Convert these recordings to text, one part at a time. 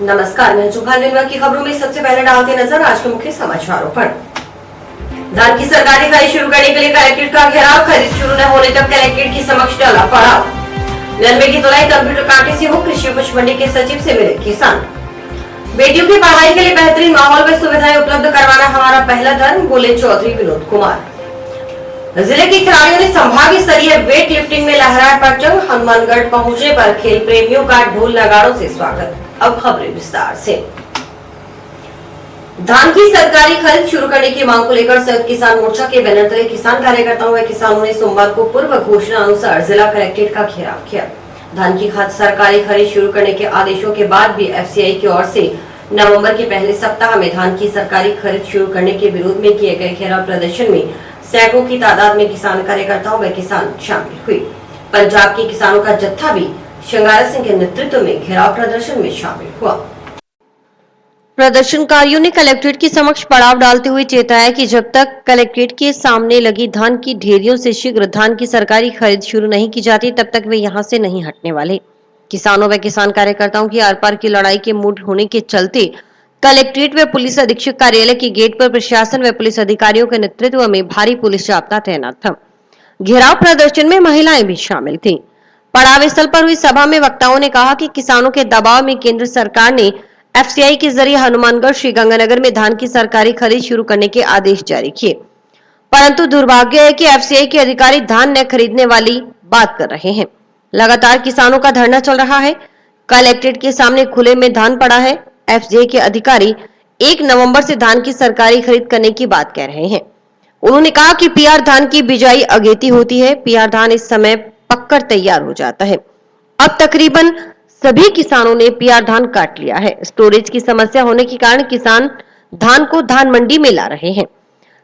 नमस्कार, मैं चुखान निर्मल की खबरों में सबसे पहले डालते नजर आज के मुख्य समाचारों पर। धान की सरकारी खरीद शुरू करने के लिए कलेक्ट्रेट का घेराव, खरीद शुरू न होने तक कलेक्ट्रेट की समक्ष डाला पड़ाव। नरमे की तुलाई कंप्यूटर कांटे से हो, कृषि उपज मंडी के सचिव से मिले किसान। बेटियों की पढ़ाई के लिए बेहतरीन माहौल में सुविधाएं उपलब्ध करवाना हमारा पहला धर्म, बोले चौधरी विनोद कुमार। जिले के खिलाड़ियों ने संभागीय स्तरीय वेट लिफ्टिंग में लहराया परचम, हनुमानगढ़ पहुंचने पर खेल प्रेमियों का ढोल नगाड़ों से स्वागत। अब खबरें विस्तार से। धान की सरकारी खरीद शुरू करने की मांग को लेकर संयुक्त किसान मोर्चा के बैनर तले किसान कार्यकर्ताओं व किसानों ने सोमवार को पूर्व घोषणा अनुसार जिला कलेक्ट्रेट का घेराव किया। धान की सरकारी खरीद शुरू करने के आदेशों के बाद भी एफसीआई की ओर से नवंबर के पहले सप्ताह में धान की सरकारी खरीद शुरू करने के विरोध में किए गए घेराव प्रदर्शन में सैकड़ों की तादाद में किसान कार्यकर्ताओं व किसान शामिल हुए। पंजाब के किसानों का जत्था भी शंगारा सिंह के नेतृत्व में घेराव प्रदर्शन में शामिल हुआ। प्रदर्शनकारियों ने कलेक्ट्रेट की समक्ष पड़ाव डालते हुए चेताया कि जब तक कलेक्ट्रेट के सामने लगी धान की ढेरियों से शीघ्र धान की सरकारी खरीद शुरू नहीं की जाती, तब तक वे यहां से नहीं हटने वाले। किसानों व किसान कार्यकर्ताओं की आर पार की लड़ाई के मूड होने के चलते कलेक्ट्रेट व पुलिस अधीक्षक कार्यालय के गेट पर प्रशासन व पुलिस अधिकारियों के नेतृत्व में भारी पुलिस जाब्ता तैनात था। घेराव प्रदर्शन में महिलाएं भी शामिल थीं। पड़ाव स्थल पर हुई सभा में वक्ताओं ने कहा कि किसानों के दबाव में केंद्र सरकार ने एफसीआई के जरिए हनुमानगढ़ श्रीगंगानगर में धान की सरकारी खरीद शुरू करने के आदेश जारी किए, परंतु दुर्भाग्य है कि एफसीआई के अधिकारी धान न खरीदने वाली बात कर रहे हैं। लगातार किसानों का धरना चल रहा है। कलेक्ट्रेट के सामने खुले में धान पड़ा है। एफसीआई के अधिकारी 1 नवंबर से धान की सरकारी खरीद करने की बात कह रहे हैं। उन्होंने कहा कि पीआर धान की बिजाई अगेती होती है। पीआर धान इस समय पककर तैयार हो जाता है। अब तकरीबन सभी किसानों ने पीआर धान काट लिया है। स्टोरेज की समस्या होने के कारण किसान धान को धान मंडी में ला रहे हैं।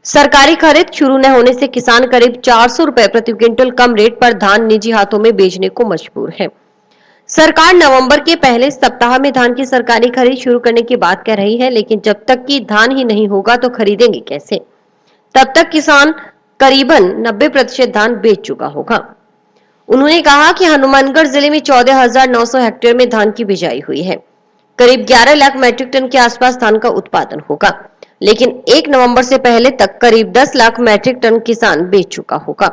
सरकारी खरीद शुरू न होने से किसान करीब 400 रुपए प्रति क्विंटल कम रेट पर धान निजी हाथों में बेचने को मजबूर है। सरकार नवंबर के पहले सप्ताह में धान की सरकारी खरीद शुरू करने की बात कह रही है, लेकिन जब तक कि धान ही नहीं होगा तो खरीदेंगे कैसे? तब तक किसान करीबन 90% धान बेच चुका होगा। उन्होंने कहा कि हनुमानगढ़ जिले में 14,900 हेक्टेयर में धान की बिजाई हुई है। करीब 11 लाख मैट्रिक टन के आसपास धान का उत्पादन होगा, लेकिन 1 नवंबर से पहले तक करीब 10 लाख मैट्रिक टन किसान बेच चुका होगा।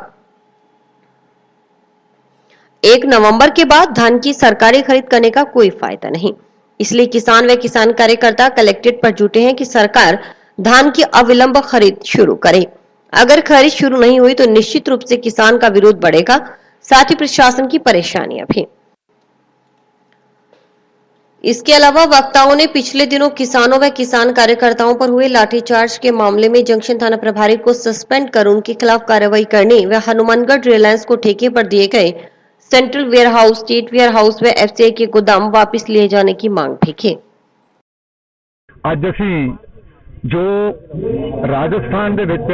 1 नवंबर के बाद धान की सरकारी खरीद करने का कोई फायदा नहीं। इसलिए किसान व किसान कार्यकर्ता कलेक्ट्रेट पर जुटे हैं कि सरकार धान की अविलंब खरीद शुरू करे। अगर खरीद शुरू नहीं हुई तो निश्चित रूप से किसान का विरोध बढ़ेगा, साथ ही प्रशासन की परेशानियां भी। इसके अलावा वक्ताओं ने पिछले दिनों किसानों व किसान कार्यकर्ताओं पर हुए लाठीचार्ज के मामले में जंक्शन थाना प्रभारी को सस्पेंड कर उनके खिलाफ कार्रवाई करने व हनुमानगढ़ रिलायंस को ठेके पर दिए गए central warehouse, state warehouse व एफसीआई के गोदाम वापस लिए जाने की मांग भी की। ਅੱਜ ਅਸੀਂ ਜੋ ਰਾਜਸਥਾਨ ਦੇ ਵਿੱਚ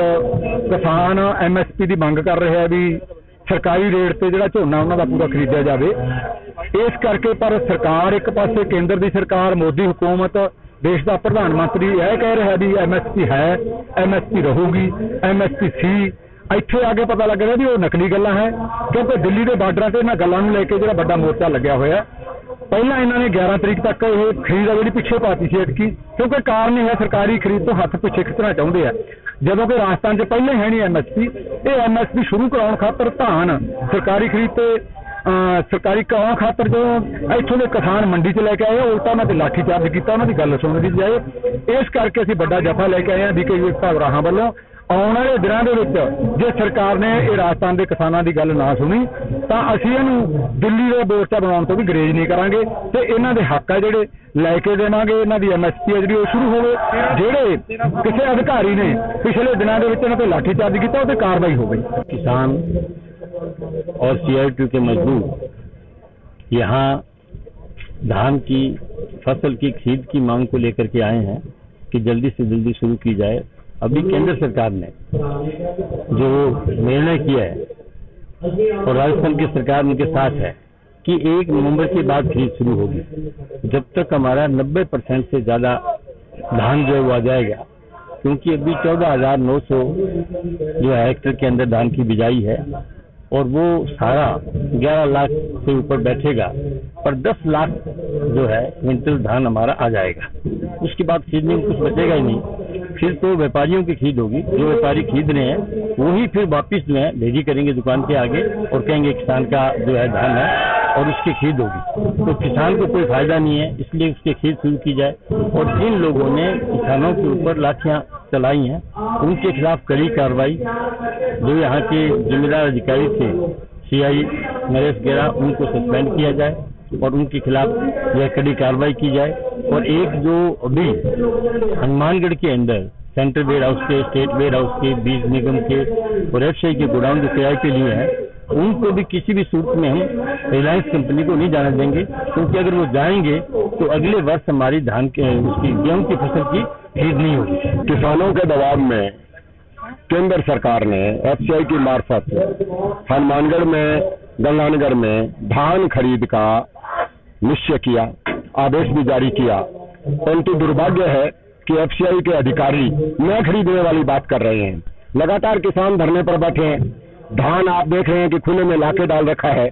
ਕਿਸਾਨ ਐਮਐਸਪੀ ਦੀ ਮੰਗ ਕਰ ਰਿਹਾ ਵੀ ਸਰਕਾਰੀ ਰੇਟ ਤੇ ਜਿਹੜਾ ਝੋਨਾ ਉਹਨਾਂ ਦਾ ਪੂਰਾ ਖਰੀਦਿਆ ਜਾਵੇ। ਇਸ ਕਰਕੇ ਪਰ ਸਰਕਾਰ ਇੱਕ ਪਾਸੇ ਕੇਂਦਰ ਦੀ ਸਰਕਾਰ ਮੋਦੀ ਹਕੂਮਤ ਦੇਸ਼ ਦਾ ਪ੍ਰਧਾਨ ਮੰਤਰੀ ਇਹ ਕਹਿ ਰਿਹਾ ਵੀ ਐਮਐਸਪੀ ਹੈ, ਐਮਐਸਪੀ ਰਹੂਗੀ, ਐਮਐਸਪੀ ਸੀ। ਇੱਥੇ ਆ ਕੇ ਪਤਾ ਲੱਗ ਰਿਹਾ ਵੀ ਉਹ ਨਕਲੀ ਗੱਲਾਂ ਹੈ, ਕਿਉਂਕਿ ਦਿੱਲੀ ਦੇ ਬਾਰਡਰਾਂ ਤੇ ਇਹਨਾਂ ਗੱਲਾਂ ਨੂੰ ਲੈ ਕੇ ਜਿਹੜਾ ਵੱਡਾ ਮੋਰਚਾ ਲੱਗਿਆ ਹੋਇਆ। ਪਹਿਲਾਂ ਇਹਨਾਂ ਨੇ 11 ਤਰੀਕ ਤੱਕ ਇਹ ਖਰੀਦ ਆ ਜਿਹੜੀ ਪਿੱਛੇ ਪਾਤੀ ਸੀ ਅਟਕੀ, ਕਿਉਂਕਿ ਕਾਰਨ ਇਹ ਹੈ ਸਰਕਾਰੀ ਖਰੀਦ ਤੋਂ ਹੱਥ ਪਿੱਛੇ ਖਿੱਚਣਾ ਚਾਹੁੰਦੇ ਆ। ਜਦੋਂ ਕਿ ਰਾਜਸਥਾਨ 'ਚ ਪਹਿਲੇ ਹੈ ਨਹੀਂ ਐਮਐਸਪੀ, ਇਹ ਐਮਐਸਪੀ ਸ਼ੁਰੂ ਕਰਾਉਣ ਖਾਤਰ ਧਾਨ ਸਰਕਾਰੀ ਖਰੀਦ ਤੇ ਸਰਕਾਰੀ ਕਰਾਉਣ ਖਾਤਰ ਜੋ ਇੱਥੋਂ ਦੇ ਕਿਸਾਨ ਮੰਡੀ 'ਚ ਲੈ ਕੇ ਆਏ, ਉਲਟਾ ਉਹਨਾਂ ਤੇ ਲਾਠੀ ਚਾਰਜ ਕੀਤਾ, ਉਹਨਾਂ ਦੀ ਗੱਲ ਸੁਣਨ ਦੀ ਬਜਾਏ। ਇਸ ਕਰਕੇ ਅਸੀਂ ਵੱਡਾ ਜਥਾ ਲੈ ਕੇ ਆਏ ਹਾਂ ਬੀਕੇ ਵਿਭਾਗ ਰਾਹਾਂ ਵੱਲੋਂ। ਆਉਣ ਵਾਲੇ ਦਿਨਾਂ ਦੇ ਵਿੱਚ ਜੇ ਸਰਕਾਰ ਨੇ ਇਹ ਰਾਜਸਥਾਨ ਦੇ ਕਿਸਾਨਾਂ ਦੀ ਗੱਲ ਨਾ ਸੁਣੀ ਤਾਂ ਅਸੀਂ ਇਹਨੂੰ ਦਿੱਲੀ ਦੇ ਮੋਰਚਾ ਬਣਾਉਣ ਤੋਂ ਵੀ ਗਰੇਜ ਨਹੀਂ ਕਰਾਂਗੇ ਤੇ ਇਹਨਾਂ ਦੇ ਹੱਕ ਆ ਜਿਹੜੇ ਲੈ ਕੇ ਦੇਵਾਂਗੇ। ਇਹਨਾਂ ਦੀ ਐਮਐਸਪੀ ਹੈ ਜਿਹੜੀ ਉਹ ਸ਼ੁਰੂ ਹੋਵੇ। ਜਿਹੜੇ ਕਿਸੇ ਅਧਿਕਾਰੀ ਨੇ ਪਿਛਲੇ ਦਿਨਾਂ ਦੇ ਵਿੱਚ ਇਹਨਾਂ ਤੇ ਲਾਠੀ ਚਾਰਜ ਕੀਤਾ ਉਹ ਤੇ ਕਾਰਵਾਈ ਹੋਵੇ। किसान और CITU के मजदूर यहाँ धान की फसल की खरीद की मांग को लेकर के आए हैं कि जल्दी से जल्दी शुरू की जाए। अभी केंद्र सरकार ने जो निर्णय किया है और राजस्थान की सरकार उनके साथ है कि 1 नवंबर के बाद खरीद शुरू होगी। जब तक हमारा 90% से ज्यादा धान जो है वो आ जाएगा, क्योंकि अभी 14,900 जो हेक्टेयर के अंदर धान की बिजाई है और वो सारा 11 लाख से ऊपर बैठेगा, पर 10 लाख जो है क्विंटल धान हमारा आ जाएगा। उसके बाद खरीदने में कुछ बचेगा ही नहीं, फिर तो व्यापारियों की खरीद होगी। जो व्यापारी खरीद रहे हैं वही फिर वापिस जो है भेजी करेंगे दुकान के आगे और कहेंगे किसान का जो है धान है और उसकी खरीद होगी। तो किसान को कोई फायदा नहीं है, इसलिए उसकी खरीद शुरू की जाए। और जिन लोगों ने किसानों के ऊपर लाठियां चलाई हैं उनके खिलाफ कड़ी कार्रवाई, जो यहाँ के जिम्मेदार अधिकारी थे CI नरेश गेरा, उनको सस्पेंड किया जाए और उनके खिलाफ यह कड़ी कार्रवाई की जाए। और एक जो अभी हनुमानगढ़ के अंदर सेंट्रल वेयर हाउस के, स्टेट वेयर हाउस के, बीज निगम के और FCI के गोडाउन जो किराए के लिए हैं, उनको भी किसी भी सूरत में हम रिलायंस कंपनी को नहीं जाने देंगे, क्योंकि अगर वो जाएंगे तो अगले वर्ष हमारी धान के उसकी गेहूं की फसल की खरीद नहीं होगी। किसानों के दबाव में केंद्र सरकार ने FCI की मार्फत हनुमानगढ़ में, गंगानगर में धान खरीद का निश्चय किया, आदेश भी जारी किया। परंतु दुर्भाग्य है कि FCI के अधिकारी न खरीदने वाली बात कर रहे हैं। लगातार किसान धरने पर बैठे हैं, धान आप देख रहे हैं कि खुले में लाके डाल रखा है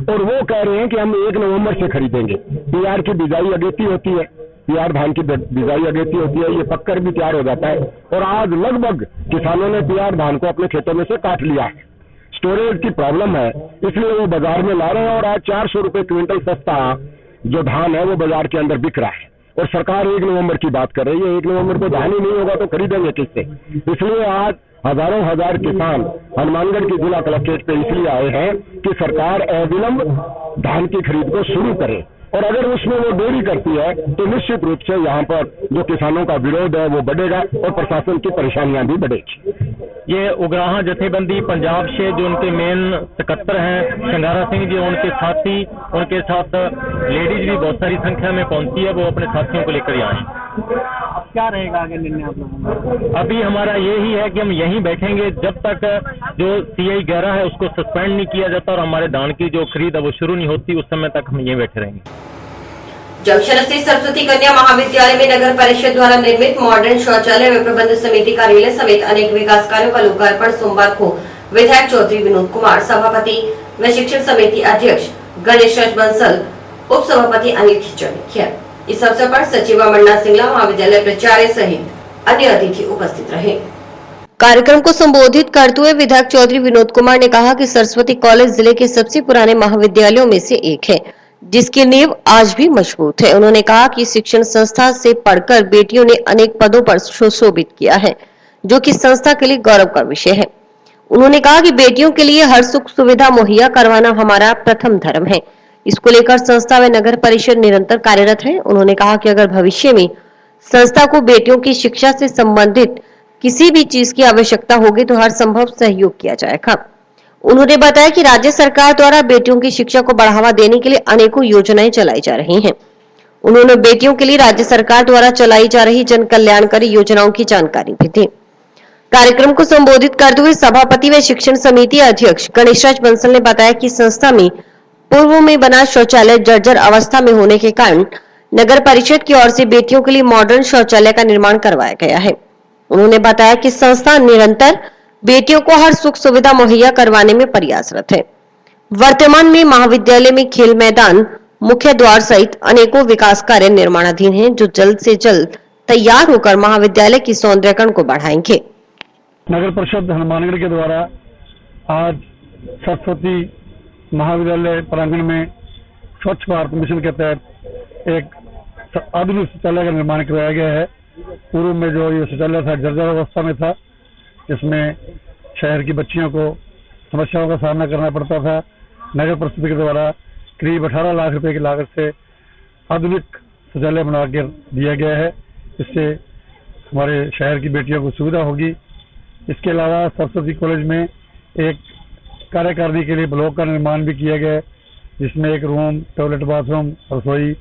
और वो कह रहे हैं कि हम 1 नवंबर से खरीदेंगे। PR की बिजाई अगेती होती है, PR धान की बिजाई अगेती होती है, ये पककर भी तैयार हो जाता है और आज लगभग किसानों ने PR धान को अपने खेतों में से काट लिया है। स्टोरेज की प्रॉब्लम है, इसलिए वो बाजार में ला रहे हैं और आज 400 रुपए क्विंटल सस्ता जो धान है वो बाजार के अंदर बिक रहा है। और सरकार 1 नवंबर की बात कर रही है। 1 नवंबर को धान ही नहीं होगा तो खरीदेंगे किससे? इसलिए आज हजारों हजार किसान हनुमानगढ़ की जिला कलेक्ट्रेट पे इसलिए आए हैं कि सरकार अविलंब धान की खरीद को शुरू करे, और अगर उसमें वो देरी करती है तो निश्चित रूप से यहाँ पर जो किसानों का विरोध है वो बढ़ेगा और प्रशासन की परेशानियां भी बढ़ेगी। ये उग्राहा जथेबंदी पंजाब से जो उनके मेन सकत्तर हैं शंगारा सिंह जी, उनके साथी, उनके साथ लेडीज भी बहुत सारी संख्या में पहुंची है, वो अपने साथियों को लेकर यहाँ आए। अब क्या रहेगा आगे निर्णय आप लोगों का? अभी हमारा यही है कि हम यहीं बैठेंगे जब तक जो CI 11 है उसको सस्पेंड नहीं किया जाता और हमारे धान की जो खरीद है वो शुरू नहीं होती, उस समय तक हम यहीं बैठे रहेंगे। जंक्शन स्थित सरस्वती कन्या महाविद्यालय में नगर परिषद द्वारा निर्मित मॉडर्न शौचालय व प्रबंध समिति कार्यालय समेत अनेक विकास कार्यों का लोकार्पण सोमवार को विधायक चौधरी विनोद कुमार, सभापति व शिक्षण समिति अध्यक्ष गणेश बंसल, उप सभापति अनिल खिचड़ ने किया। इस अवसर पर सचिव मन्ना सिंगला, महाविद्यालय प्राचार्य सहित अन्य अतिथि उपस्थित रहे। कार्यक्रम को संबोधित करते हुए विधायक चौधरी विनोद कुमार ने कहा कि सरस्वती कॉलेज जिले के सबसे पुराने महाविद्यालयों में से एक है, जिसकी नींव आज भी मजबूत है। उन्होंने कहा कि शिक्षण संस्था से पढ़कर बेटियों ने अनेक पदों पर सुशोभित किया है, जो कि संस्था के लिए गौरव का विषय है। उन्होंने कहा कि बेटियों के लिए हर सुख सुविधा मुहैया करवाना हमारा प्रथम धर्म है। इसको लेकर संस्था व नगर परिषद निरंतर कार्यरत है। उन्होंने कहा कि अगर भविष्य में संस्था को बेटियों की शिक्षा से संबंधित किसी भी चीज की आवश्यकता होगी तो हर संभव सहयोग किया जाएगा। उन्होंने बताया कि राज्य सरकार द्वारा बेटियों की शिक्षा को बढ़ावा देने के लिए अनेकों योजनाएं चलाई जा रही हैं। उन्होंने बेटियों के लिए राज्य सरकार द्वारा चलाई जा रही जन कल्याणकारी योजनाओं की जानकारी भी दी। कार्यक्रम को संबोधित करते हुए सभापति व शिक्षण समिति अध्यक्ष गणेश बंसल ने बताया कि संस्था में पूर्व में बना शौचालय जर्जर अवस्था में होने के कारण नगर परिषद की ओर से बेटियों के लिए मॉडर्न शौचालय का निर्माण करवाया गया है। उन्होंने बताया कि संस्था निरंतर बेटियों को हर सुख सुविधा मुहैया करवाने में प्रयासरत है। वर्तमान में महाविद्यालय में खेल मैदान, मुख्य द्वार सहित अनेकों विकास कार्य निर्माणाधीन हैं, जो जल्द से जल्द तैयार होकर महाविद्यालय की सौंदर्यीकरण को बढ़ाएंगे। नगर परिषद हनुमानगढ़ के द्वारा आज सरस्वती महाविद्यालय प्रांगण में स्वच्छ भारत मिशन के तहत एक आधुनिक शौचालय का निर्माण करवाया गया है। पूर्व में जो ये शौचालय था जर्जर अवस्था में था, इसमें शहर की बच्चियों को समस्याओं का सामना करना पड़ता था। नगर परिषद के द्वारा करीब 18 लाख रुपए की लागत से आधुनिक शौचालय बना कर दिया गया है। इससे हमारे शहर की बेटियों को सुविधा होगी। इसके अलावा सरस्वती कॉलेज में एक कार्यकारिणी के लिए ब्लॉक का निर्माण भी किया गया है, जिसमें एक रूम, टॉयलेट, बाथरूम, रसोई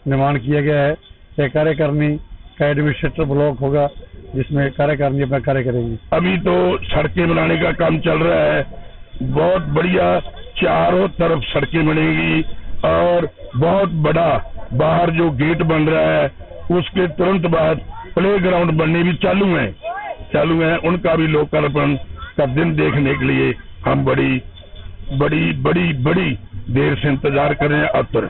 निर्माण किया गया है। यह कार्यकारिणी का एडमिनिस्ट्रेटर ब्लॉक होगा, जिसमें कार्यकारिणी अपना कार्य करेगी। अभी तो सड़कें बनाने का काम चल रहा है, बहुत बढ़िया, चारों तरफ सड़कें बनेगी और बहुत बड़ा बाहर जो गेट बन रहा है उसके तुरंत बाद प्ले ग्राउंड बनने भी चालू है। उनका भी लोकार्पण का दिन देखने के लिए हम बड़ी बड़ी बड़ी बड़ी देर से इंतजार कर रहे हैं, अब तो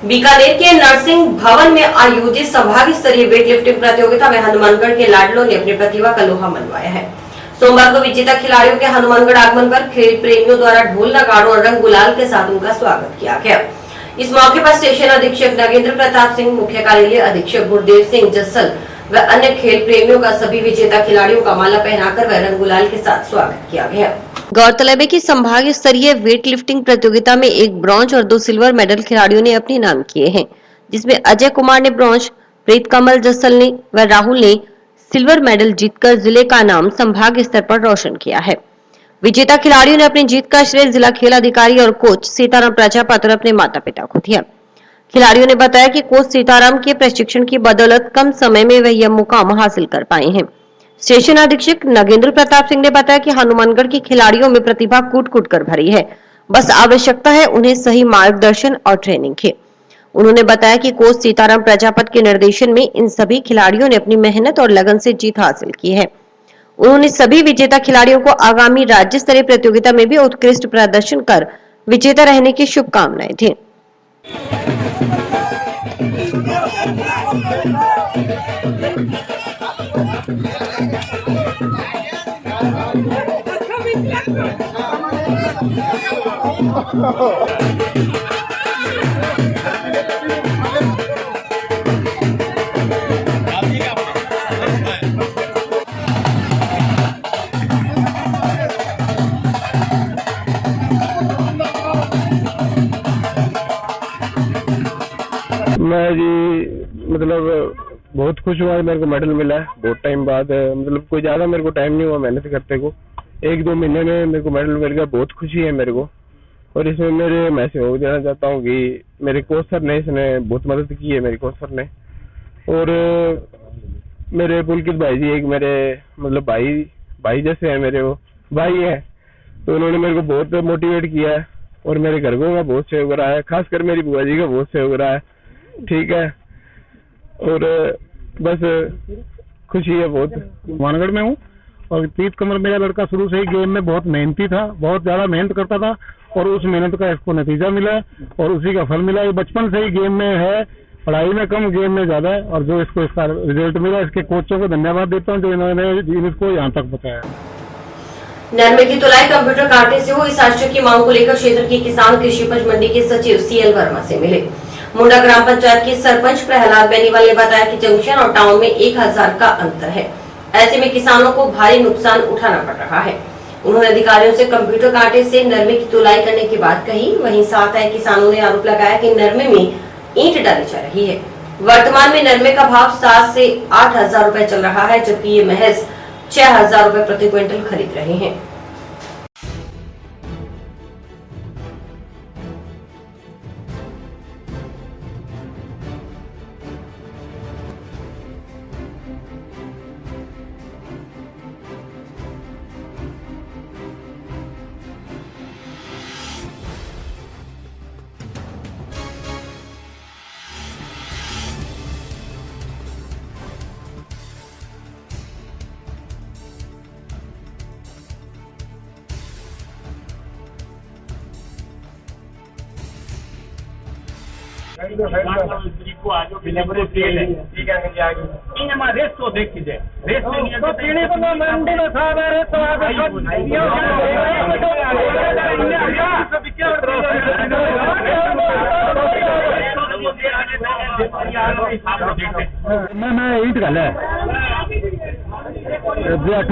बीकानेर के नरसिंह भवन में आयोजित संभाग स्तरीय वेट लिफ्टिंग प्रतियोगिता में हनुमानगढ़ के लाडलों ने अपनी प्रतिभा का लोहा मनवाया है। सोमवार को विजेता खिलाड़ियों के हनुमानगढ़ आगमन पर खेल प्रेमियों द्वारा ढोल नगाड़ों और रंग गुलाल के साथ उनका स्वागत किया गया। इस मौके पर स्टेशन अधीक्षक नगेंद्र प्रताप सिंह, मुख्य कार्यालय अधीक्षक गुरदेव सिंह जस्सल व अन्य खेल प्रेमियों का सभी विजेता खिलाड़ियों का माला पहनाकर व रंग गुलाल के साथ स्वागत किया गया। गौरतलब है कि संभाग स्तरीय वेट लिफ्टिंग प्रतियोगिता में 1 ब्रॉन्ज और 2 सिल्वर मेडल खिलाड़ियों ने अपने नाम किए हैं, जिसमें अजय कुमार ने ब्रॉन्ज, प्रीत कमल जस्सल ने व राहुल ने सिल्वर मेडल जीतकर जिले का नाम संभाग स्तर पर रोशन किया है। विजेता खिलाड़ियों ने अपनी जीत का श्रेय जिला खेल अधिकारी और कोच सीताराम प्रजापति और अपने माता पिता को दिया। खिलाड़ियों ने बताया कि कोच सीताराम के प्रशिक्षण की बदौलत कम समय में वह यह मुकाम हासिल कर पाए हैं। स्टेशन अधीक्षक नगेंद्र प्रताप सिंह ने बताया कि हनुमानगढ़ के खिलाड़ियों में प्रतिभा कूट-कूट कर भरी है, बस आवश्यकता है उन्हें सही मार्गदर्शन और ट्रेनिंग की। उन्होंने बताया कि कोच सीताराम प्रजापति के निर्देशन में इन सभी खिलाड़ियों ने अपनी मेहनत और लगन से जीत हासिल की है। उन्होंने सभी विजेता खिलाड़ियों को आगामी राज्य स्तरीय प्रतियोगिता में भी उत्कृष्ट प्रदर्शन कर विजेता रहने की शुभकामनाएं दी। मैं जी मतलब बहुत खुश हुआ, मेरे को मेडल मिला है बहुत टाइम बाद। मतलब कोई ज्यादा मेरे को टाइम नहीं हुआ मेहनत करते को, 1-2 महीने में मेरे को मेडल मिल गया। बहुत खुशी है मेरे को। और इसमें मेरे मैं सहयोग देना चाहता हूँ कि मेरे कोच सर ने इसने बहुत मदद की है, मेरे कोच सर ने। और मेरे पुलकित भाई जी एक मेरे मतलब भाई जैसे है, मेरे वो भाई है, तो उन्होंने मेरे को बहुत मोटिवेट किया है। और मेरे घर को बहुत सहयोग रहा है, खासकर मेरी बुआ जी का बहुत सहयोग रहा है। ठीक है, और बस खुशी है बहुत। हनुमानगढ़ में हूँ और प्रीत कमल मेरा लड़का शुरू से ही गेम में बहुत मेहनती था, बहुत ज्यादा मेहनत करता था और उस मेहनत का इसको नतीजा मिला और उसी का फल मिला। ये बचपन से ही गेम में है, पढ़ाई में कम गेम में ज्यादा है, और जो इसको इसका रिजल्ट मिला इसके कोचों को धन्यवाद देता हूँ जो इन्होंने इसको यहाँ तक बताया। नरमे की तुलाई कंप्यूटर कांटे से हो, इस आशय की मांग को लेकर क्षेत्र के किसान कृषि उपज मंडी के सचिव CL वर्मा से मिले। मुंडा ग्राम पंचायत के सरपंच प्रहलाद बेनीवाल ने बताया कि जंक्शन और टाउन में 1000 का अंतर है, ऐसे में किसानों को भारी नुकसान उठाना पड़ रहा है। उन्होंने अधिकारियों से कंप्यूटर कांटे से नरमे की तुलाई करने की बात कही। वहीं साथ ही किसानों ने आरोप लगाया कि नरमे में ईंट डाली जा रही है। वर्तमान में नरमे का भाव 7 से 8000 रुपए चल रहा है, जबकि ये महज 6000 रुपए प्रति क्विंटल खरीद रहे हैं। मैं ईंट गल है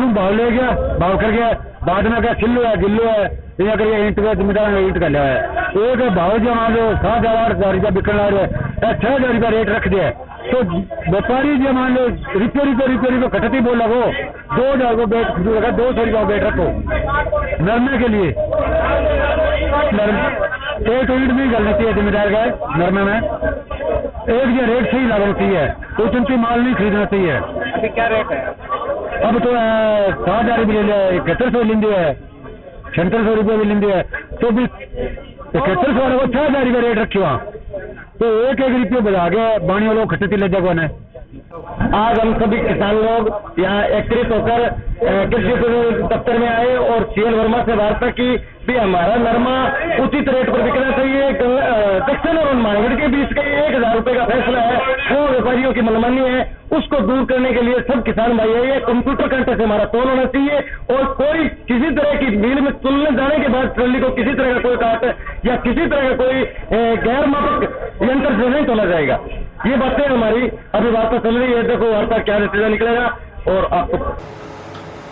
भाव ले गया, भाव कर गया, बाद में क्या गिल्लो है या करके ईंट का जिम्मेदार ईंट का लिया है। एक भाव जो मान लो 7000 रुपया बिकने आ रहे हैं, 6000 रुपया रेट रख दिया, तो व्यापारी जो मान लो रिपेयरी घटती बोल लगो 2000 को बेट 200 रुपया बेट रखो नरमे के लिए। एक ईंट नहीं गलनी चाहिए जिम्मेदार का नरमे में, एक ये रेट सही लागना चाहिए, कोई चिंती माल नहीं खरीदना चाहिए। अभी क्या रेट है? अब तो 6000 रुपये ले लिया, 7100 लेंदी है, 7600 रुपये भी लेंदी है, तो भी 7100 वाले को 6000 रुपये रेट रखी वहाँ, तो एक रुपये बजा के बाणी वालों खटती ले जाओ ने। आज हम सभी किसान लोग यहाँ एकत्रित होकर कृषि दफ्तर में आए और सीएन वर्मा से वार्ता की भी हमारा नरमा उचित रेट पर बिकना चाहिए। दक्षिण और हनुमानगढ़ के बीच का 1,000 रुपए का फैसला है, वो व्यापारियों की मनमानी है, उसको दूर करने के लिए सब किसान भाई है, ये कंप्यूटर घंटे से हमारा तोल होना चाहिए और कोई किसी तरह की मिल में तुलने जाने के बाद ट्रॉली को किसी तरह का कोई काट या किसी तरह का कोई गैर मापक यंत्र से नहीं तोला जाएगा। ये बातें हमारी अभी वार्ता चल रही है, देखो वार्ता क्या नतीजा निकलेगा। और आपको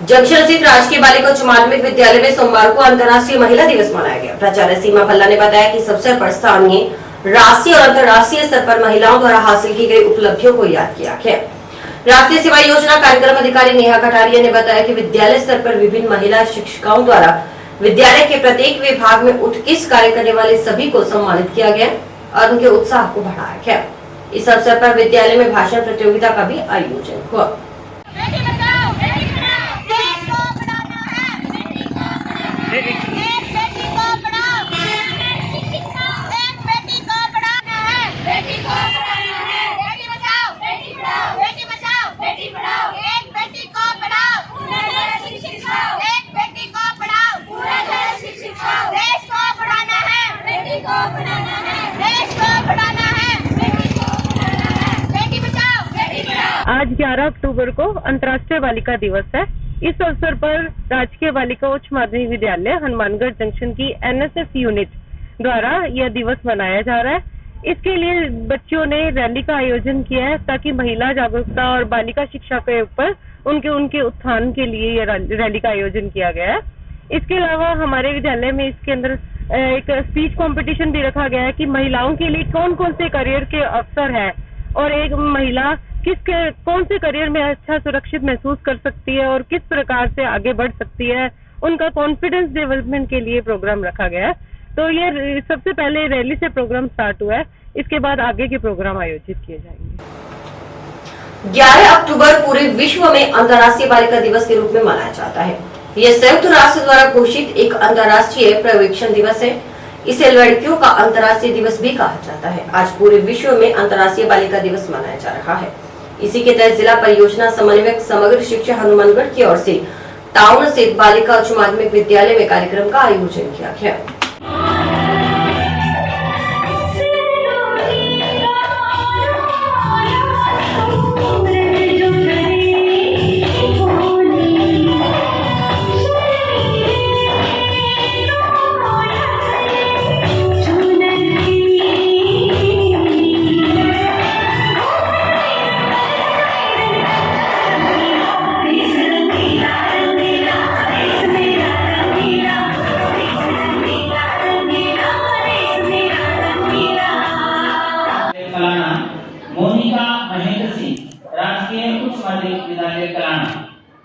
जंक्शन स्थित राजकीय बालिका उच्च माध्यमिक विद्यालय में सोमवार को अंतर्राष्ट्रीय महिला दिवस मनाया गया। प्राचार्य सीमा भल्ला ने बताया कि इस अवसर पर स्थानीय, राष्ट्रीय और अंतर्राष्ट्रीय स्तर पर महिलाओं द्वारा हासिल की गई उपलब्धियों को याद किया गया। राष्ट्रीय सेवा योजना कार्यक्रम अधिकारी नेहा कटारिया ने बताया कि विद्यालय स्तर पर विभिन्न महिला शिक्षिकाओं द्वारा विद्यालय के प्रत्येक विभाग में उत्कृष्ट कार्य करने वाले सभी को सम्मानित किया गया और उनके उत्साह को बढ़ाया गया। इस अवसर पर विद्यालय में भाषण प्रतियोगिता का भी आयोजन हुआ। आज 11 अक्टूबर को अंतर्राष्ट्रीय बालिका दिवस है। इस अवसर पर राजकीय बालिका उच्च माध्यमिक विद्यालय हनुमानगढ़ जंक्शन की एनएसएस यूनिट द्वारा यह दिवस मनाया जा रहा है। इसके लिए बच्चों ने रैली का आयोजन किया है ताकि महिला जागरूकता और बालिका शिक्षा के ऊपर उनके उत्थान के लिए यह रैली का आयोजन किया गया है। इसके अलावा हमारे विद्यालय में इसके अंदर एक स्पीच कंपटीशन भी रखा गया है कि महिलाओं के लिए कौन कौन से करियर के अवसर है और एक महिला कौन से करियर में अच्छा सुरक्षित महसूस कर सकती है और किस प्रकार से आगे बढ़ सकती है, उनका कॉन्फिडेंस डेवलपमेंट के लिए प्रोग्राम रखा गया है। तो ये सबसे पहले रैली से प्रोग्राम स्टार्ट हुआ है, इसके बाद आगे के प्रोग्राम आयोजित किए जाएंगे। 11 अक्टूबर पूरे विश्व में अंतर्राष्ट्रीय बालिका दिवस के रूप में मनाया जाता है। यह संयुक्त राष्ट्र द्वारा घोषित एक अंतर्राष्ट्रीय पर्यवेक्षण दिवस है। इसे लड़कियों का अंतर्राष्ट्रीय दिवस भी कहा जाता है। आज पूरे विश्व में अंतर्राष्ट्रीय बालिका दिवस मनाया जा रहा है। इसी के तहत जिला परियोजना समन्वयक समग्र शिक्षा हनुमानगढ़ की ओर से टाउन स्थित बालिका उच्च माध्यमिक विद्यालय में कार्यक्रम का आयोजन किया गया।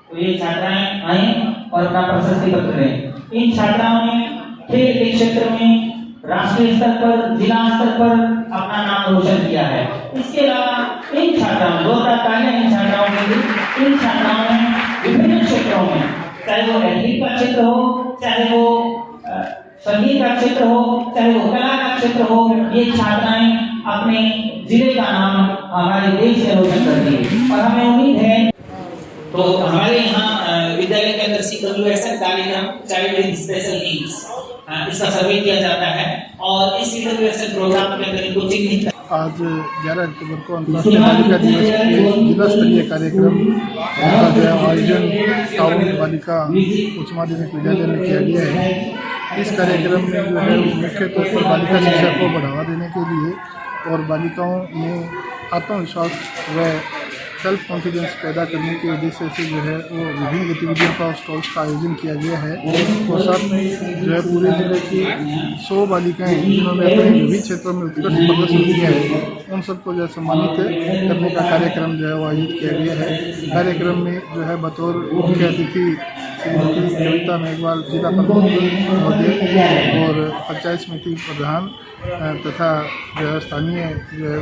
तो ये छात्राएं आई और अपना प्रशस्ति पत्र दें। इन छात्राओं ने खेल के क्षेत्र में राष्ट्रीय स्तर पर, जिला स्तर पर अपना नाम रोशन किया है। इसके अलावा इन छात्राओं जोरदार तालियां इन छात्राओं के लिए। इन छात्राओं ने विभिन्न क्षेत्रों में, चाहे वो एथलीट का क्षेत्र हो, चाहे वो संगीत का क्षेत्र हो, चाहे वो कला का क्षेत्र हो, ये छात्राएं अपने जिले का नाम हमारे देश से रोशन करती है। और हमें उम्मीद है तो हमारे यहाँ विद्यालय के अंदर CWSN कार्यक्रम चाइल्ड विद स्पेशल नीड्स, इसका सर्वे किया जाता है और इस CWSN प्रोग्राम के अंदर इनको चिन्हित। आज 11 अक्टूबर को अंतर्राष्ट्रीय बालिका दिवस के जिला स्तरीय कार्यक्रम का आयोजन टाउन बालिका उच्च माध्यमिक विद्यालय में किया गया है। इस कार्यक्रम में जो है मुख्य तौर पर बालिका शिक्षा को बढ़ावा देने के लिए और बालिकाओं में आत्मविश्वास व सेल्फ कॉन्फिडेंस पैदा करने के उद्देश्य से जो है वो विभिन्न गतिविधियों का स्टॉल्स का आयोजन किया गया है। और साथ में जो है पूरे जिले की 100 बालिकाएं जिन्होंने अपने विभिन्न क्षेत्रों में उत्कृष्ट प्रदर्शन किया है, उन सबको जो है सम्मानित करने का कार्यक्रम जो है वो आयोजित किया गया है। कार्यक्रम में जो है बतौर मुख्य अतिथि श्रीमती कविता मेघवाल जिला प्रमुख महोदय और पंचायत समिति प्रधान तथा जो है स्थानीय जो है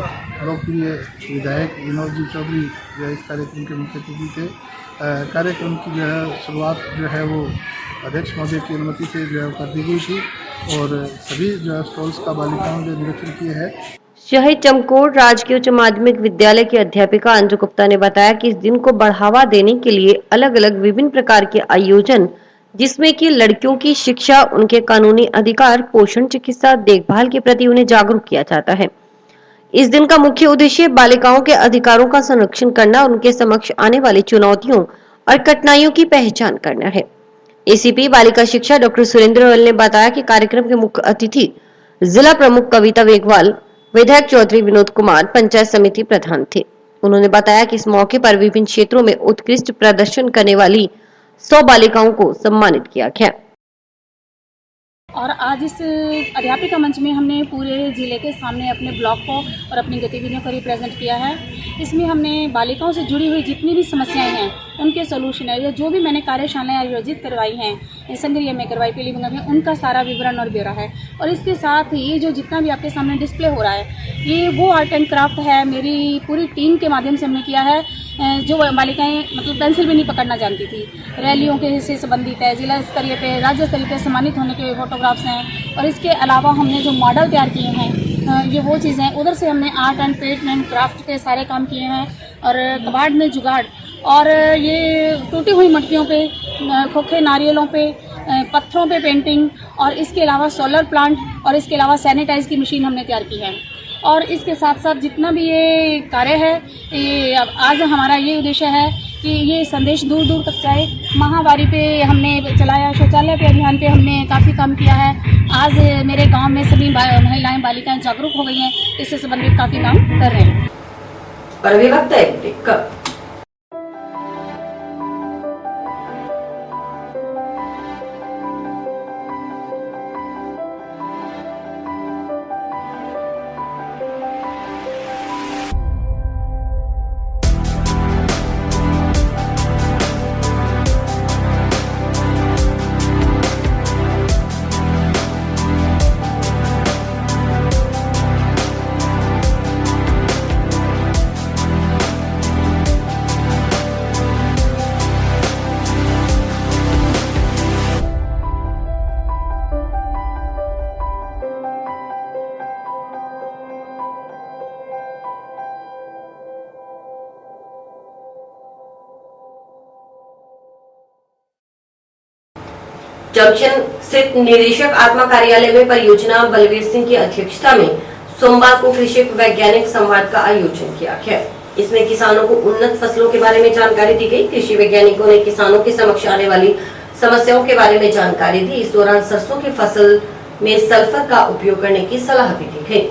लोकप्रिय विधायक विनोद जी चौधरी जो है इस कार्यक्रम के मुख्य अतिथि थे। कार्यक्रम की जो है शुरुआत जो है वो अध्यक्ष महोदय की अनुमति से जो है कर दी गई थी और सभी जो है स्टॉल्स का बालिकाओं ने निरीक्षण किए हैं। शहीद चमकोर राजकीय उच्च माध्यमिक विद्यालय की अध्यापिका अंजू गुप्ता ने बताया कि इस दिन को बढ़ावा देने के लिए अलग अलग विभिन्न प्रकार के आयोजन, जिसमें कि लड़कियों की शिक्षा, उनके कानूनी अधिकार, पोषण, चिकित्सा देखभाल के प्रति उन्हें जागरूक किया जाता है। इस दिन का मुख्य उद्देश्य बालिकाओं के अधिकारों का संरक्षण करना, उनके समक्ष आने वाली चुनौतियों और कठिनाइयों की पहचान करना है। एसीपी बालिका शिक्षा डॉक्टर सुरेंद्र गोयल ने बताया कि कार्यक्रम के मुख्य अतिथि जिला प्रमुख कविता वेगवाल, विधायक चौधरी विनोद कुमार, पंचायत समिति प्रधान थे। उन्होंने बताया कि इस मौके पर विभिन्न क्षेत्रों में उत्कृष्ट प्रदर्शन करने वाली 100 बालिकाओं को सम्मानित किया गया। और आज इस अध्यापिका मंच में हमने पूरे ज़िले के सामने अपने ब्लॉक को और अपनी गतिविधियों को रिप्रेजेंट किया है। इसमें हमने बालिकाओं से जुड़ी हुई जितनी भी समस्याएं हैं उनके सोल्यूशन है, जो भी मैंने कार्यशालाएं आयोजित करवाई हैं, संग्रिया में करवाई, पीलीभंगा में, उनका सारा विवरण और ब्यौरा है। और इसके साथ ये जो जितना भी आपके सामने डिस्प्ले हो रहा है, ये वो आर्ट एंड क्राफ्ट है मेरी पूरी टीम के माध्यम से हमने किया है। जो बालिकाएं मतलब पेंसिल भी नहीं पकड़ना जानती थी, रैलियों के से संबंधित है, जिला स्तरीय पे, राज्य स्तरीय पे सम्मानित होने के फोटोग्राफ्स हैं। और इसके अलावा हमने जो मॉडल तैयार किए हैं, ये वो चीज़ें हैं। उधर से हमने art and paint and craft के सारे काम किए हैं। और कबाड़ में जुगाड़, और ये टूटी हुई मटकियों पे, खोखे नारियलों पे, पत्थरों पे पेंटिंग, और इसके अलावा सोलर प्लांट, और इसके अलावा सैनिटाइज की मशीन हमने तैयार की है। और इसके साथ साथ जितना भी ये कार्य है, ये आज हमारा ये उद्देश्य है कि ये संदेश दूर दूर तक जाए। महावारी पे हमने चलाया, शौचालय पे अभियान पे हमने काफ़ी काम किया है। आज मेरे गांव में सभी महिलाएं बालिकाएं जागरूक हो गई हैं, इससे संबंधित काफ़ी काम कर रहे हैं। और अभी वक्त है ब्रेक का। जंक्शन स्थित निदेशक आत्मा कार्यालय में परियोजना बलवीर सिंह की अध्यक्षता में सोमवार को कृषि वैज्ञानिक संवाद का आयोजन किया गया। इसमें किसानों को उन्नत फसलों के बारे में जानकारी दी गई। कृषि वैज्ञानिकों ने किसानों के समक्ष आने वाली समस्याओं के बारे में जानकारी दी। इस दौरान सरसों की फसल में सल्फर का उपयोग करने की सलाह भी दी गई।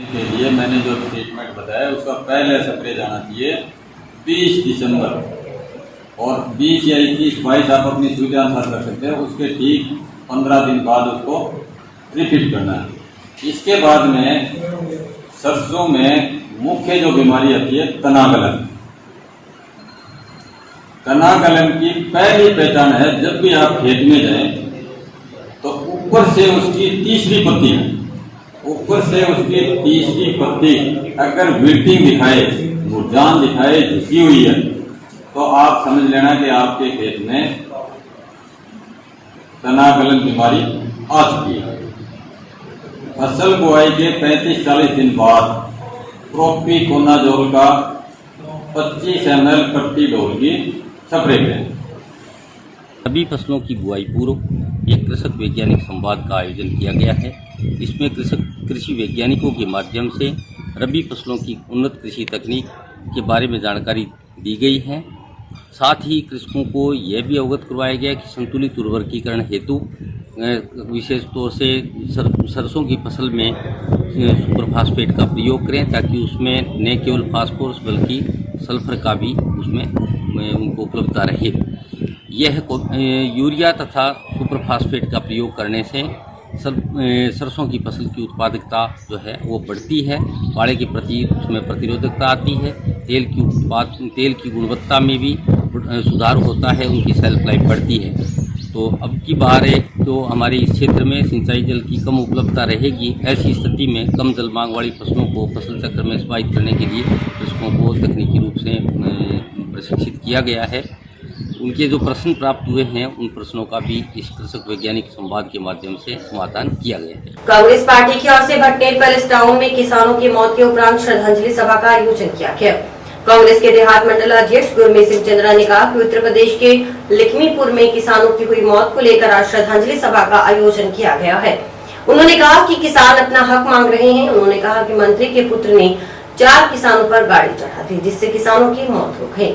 के लिए मैंने जो ट्रीटमेंट बताया उसका पहले स्प्रे जाना चाहिए 20 दिसंबर और 20 या 21, 22 आप अपनी सुविधा अनुसार कर सकते हैं। उसके ठीक 15 दिन बाद उसको रिपीट करना है। इसके बाद में सरसों में मुख्य जो बीमारी आती है तनागलन। तनागलन की पहली पहचान है, जब भी आप खेत में जाएं तो ऊपर से उसकी तीसरी पत्ती है, ऊपर से उसकी तीसरी पत्ती अगर विल्टिंग दिखाए, मुरझान दिखाए, झुकी हुई है, तो आप समझ लेना कि आपके खेत में तनागलन बीमारी आ चुकी है। फसल बुआई के 35-40 दिन बाद प्रोपिकोनाजोल का 25 ml प्रति डोल की स्प्रे करें। रबी फसलों की बुआई पूर्व एक कृषक वैज्ञानिक संवाद का आयोजन किया गया है। इसमें कृषि वैज्ञानिकों के माध्यम से रबी फसलों की उन्नत कृषि तकनीक के बारे में जानकारी दी गई है। साथ ही कृषकों को यह भी अवगत करवाया गया कि संतुलित उर्वरकीकरण हेतु विशेष तौर से सरसों की फसल में सुपर फास्फेट का प्रयोग करें, ताकि उसमें न केवल फास्फोरस बल्कि सल्फर का भी उसमें उनको उपलब्धता रहे। यह यूरिया तथा सुपरफास्फेट का प्रयोग करने से सरसों की फसल की उत्पादकता जो है वो बढ़ती है, पाले के प्रति उसमें प्रतिरोधकता आती है, तेल की गुणवत्ता में भी सुधार होता है, उनकी सेल्फ लाइफ बढ़ती है। तो अब की बार है तो हमारे इस क्षेत्र में सिंचाई जल की कम उपलब्धता रहेगी। ऐसी स्थिति में कम जल मांग वाली फसलों को फसल चक्र में समाहित करने के लिए कृषकों को तकनीकी रूप से प्रशिक्षित किया गया है। उनके जो प्रश्न प्राप्त हुए हैं उन प्रश्नों का भी इस कृषक वैज्ञानिक संवाद के माध्यम से समाधान किया गया है। कांग्रेस पार्टी की ओर से भटनेर पैलेस टाउन में किसानों की मौत के उपरांत श्रद्धांजलि सभा का आयोजन किया गया। कांग्रेस के देहात मंडल अध्यक्ष गुरमीत सिंह चंद्रा ने कहा कि उत्तर प्रदेश के लखीमपुर में किसानों की हुई मौत को लेकर आज श्रद्धांजलि सभा का आयोजन किया गया है। उन्होंने कहा कि किसान अपना हक मांग रहे हैं। उन्होंने कहा कि मंत्री के पुत्र ने 4 किसानों पर गाड़ी चढ़ा दी, जिससे किसानों की मौत हो गई।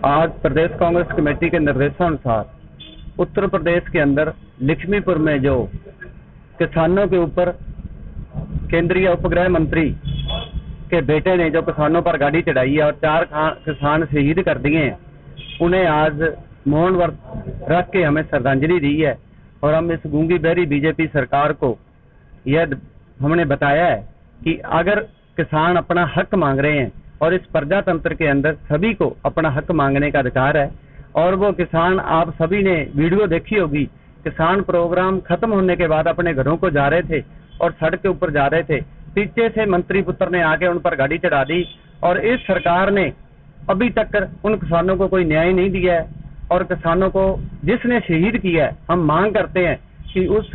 आज प्रदेश कांग्रेस कमेटी के निर्देशानुसार उत्तर प्रदेश के अंदर लक्ष्मीपुर में जो किसानों के ऊपर केंद्रीय उपगृह मंत्री के बेटे ने जो किसानों पर गाड़ी चढ़ाई है और 4 किसान शहीद कर दिए हैं, उन्हें आज मौन व्रत रख के हमें श्रद्धांजलि दी है। और हम इस गूंगी बहरी बीजेपी सरकार को यह हमने बताया है कि अगर किसान अपना हक मांग रहे हैं और इस प्रजातंत्र के अंदर सभी को अपना हक मांगने का अधिकार है, और वो किसान आप सभी ने वीडियो देखी होगी, किसान प्रोग्राम खत्म होने के बाद अपने घरों को जा रहे थे और सड़क के ऊपर जा रहे थे, पीछे से मंत्री पुत्र ने आके उन पर गाड़ी चढ़ा दी और इस सरकार ने अभी तक उन किसानों को कोई न्याय नहीं दिया है। और किसानों को जिसने शहीद किया है, हम मांग करते हैं कि उस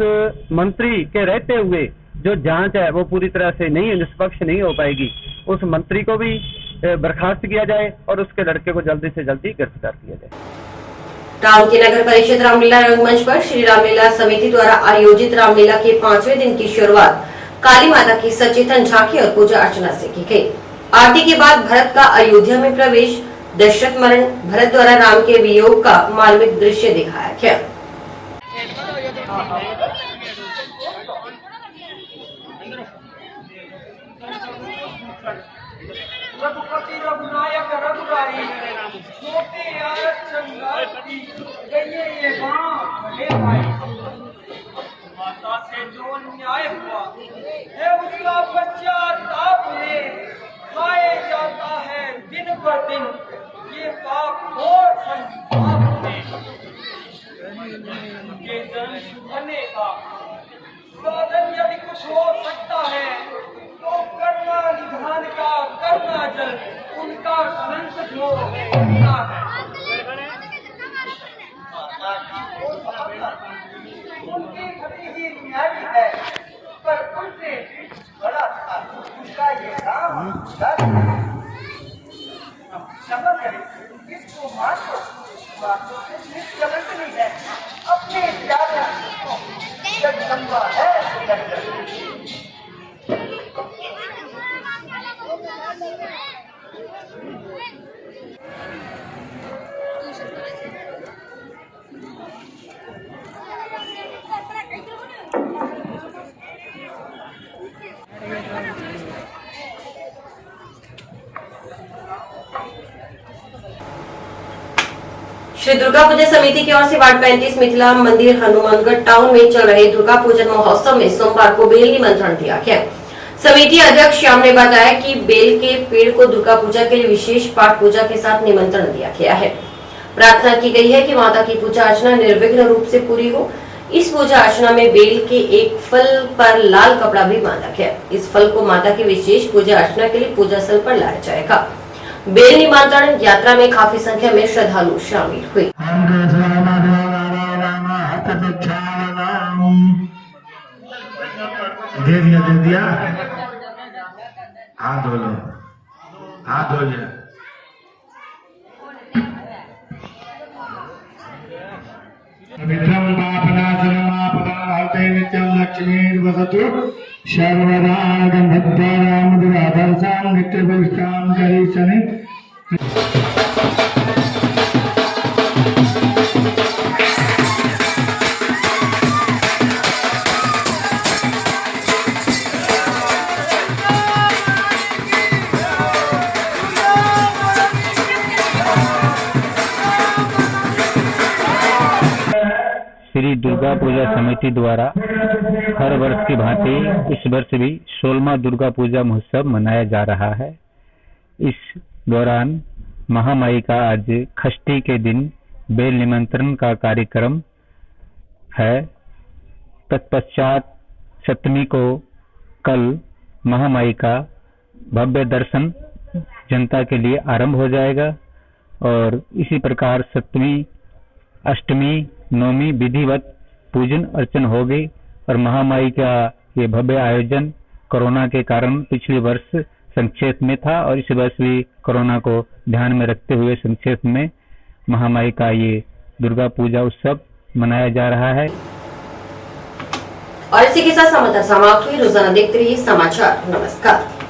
मंत्री के रहते हुए जो जांच है वो पूरी तरह से नहीं, निष्पक्ष नहीं हो पाएगी। उस मंत्री को भी बर्खास्त किया जाए और उसके लड़के को जल्दी से जल्दी गिरफ्तार किया जाए। टाउन के नगर परिषद रामलीला रंगमंच पर श्री रामलीला समिति द्वारा आयोजित रामलीला के 5वें दिन की शुरुआत काली माता की सचेतन झांकी और पूजा अर्चना से की गई। आरती के बाद भरत का अयोध्या में प्रवेश, दशरथ मरण, भरत द्वारा राम के वियोग का मार्मिक दृश्य दिखाया गया। रघुपति रघुनायक रघुराई छोटे आयत संगाती गए ये गांव भले भाई। माता से जो न्याय हुआ है उसका बच्चा ताप ले खाए जाता है दिन ब दिन ये पाप और संपाप में। ये जन शुभने का साधन यदि कुछ हो सकता है तो करना निधान का करना जल उनका ग्रंथ जो करना है। उनकी घटी ही न्यायी है पर उनसे बड़ा था उसका ये नाम क्षमा करें, इसको मानो बातों से निष्कलंक नहीं है। अपने प्यारे जगदम्बा है श्री दुर्गा पूजा समिति की ओर से वार्ड 35 मिथिला मंदिर हनुमानगढ़ टाउन में चल रहे दुर्गा पूजन महोत्सव में सोमवार को बेल निमंत्रण दिया गया। समिति अध्यक्ष श्याम ने बताया कि बेल के पेड़ को दुर्गा पूजा के लिए विशेष पाठ पूजा के साथ निमंत्रण दिया गया है। प्रार्थना की गई है कि माता की पूजा अर्चना निर्विघ्न रूप से पूरी हो। इस पूजा अर्चना में बेल के एक फल पर लाल कपड़ा भी बांधा गया। इस फल को माता की विशेष पूजा अर्चना के लिए पूजा स्थल पर लाया जाएगा। बेल निमंत्रण यात्रा में काफी संख्या में श्रद्धालु शामिल हुए। दे दिया हाथ धो लो। हाथ धो जाए। मित्रं पापनाशनमापदाहते नित्यं लक्ष्मीर्वसतु सर्वदा गन्धद्वारामधुराधरसां नित्यभविष्टां करिष्यति। श्री दुर्गा पूजा समिति द्वारा हर वर्ष की भांति इस वर्ष भी 16वां दुर्गा पूजा महोत्सव मनाया जा रहा है। इस दौरान महामाई का आज षष्ठी के दिन बेल निमंत्रण का कार्यक्रम है। तत्पश्चात सप्तमी को कल महामाई का भव्य दर्शन जनता के लिए आरंभ हो जाएगा और इसी प्रकार सप्तमी, अष्टमी, नवमी विधिवत पूजन अर्चन होगी और महामाई का ये भव्य आयोजन कोरोना के कारण पिछले वर्ष संक्षेप में था और इस वर्ष भी कोरोना को ध्यान में रखते हुए संक्षेप में महामाई का ये दुर्गा पूजा उत्सव मनाया जा रहा है। और इसी के साथ समाचार समाप्त हुए। रोजाना देखते रहिए समाचार। नमस्कार।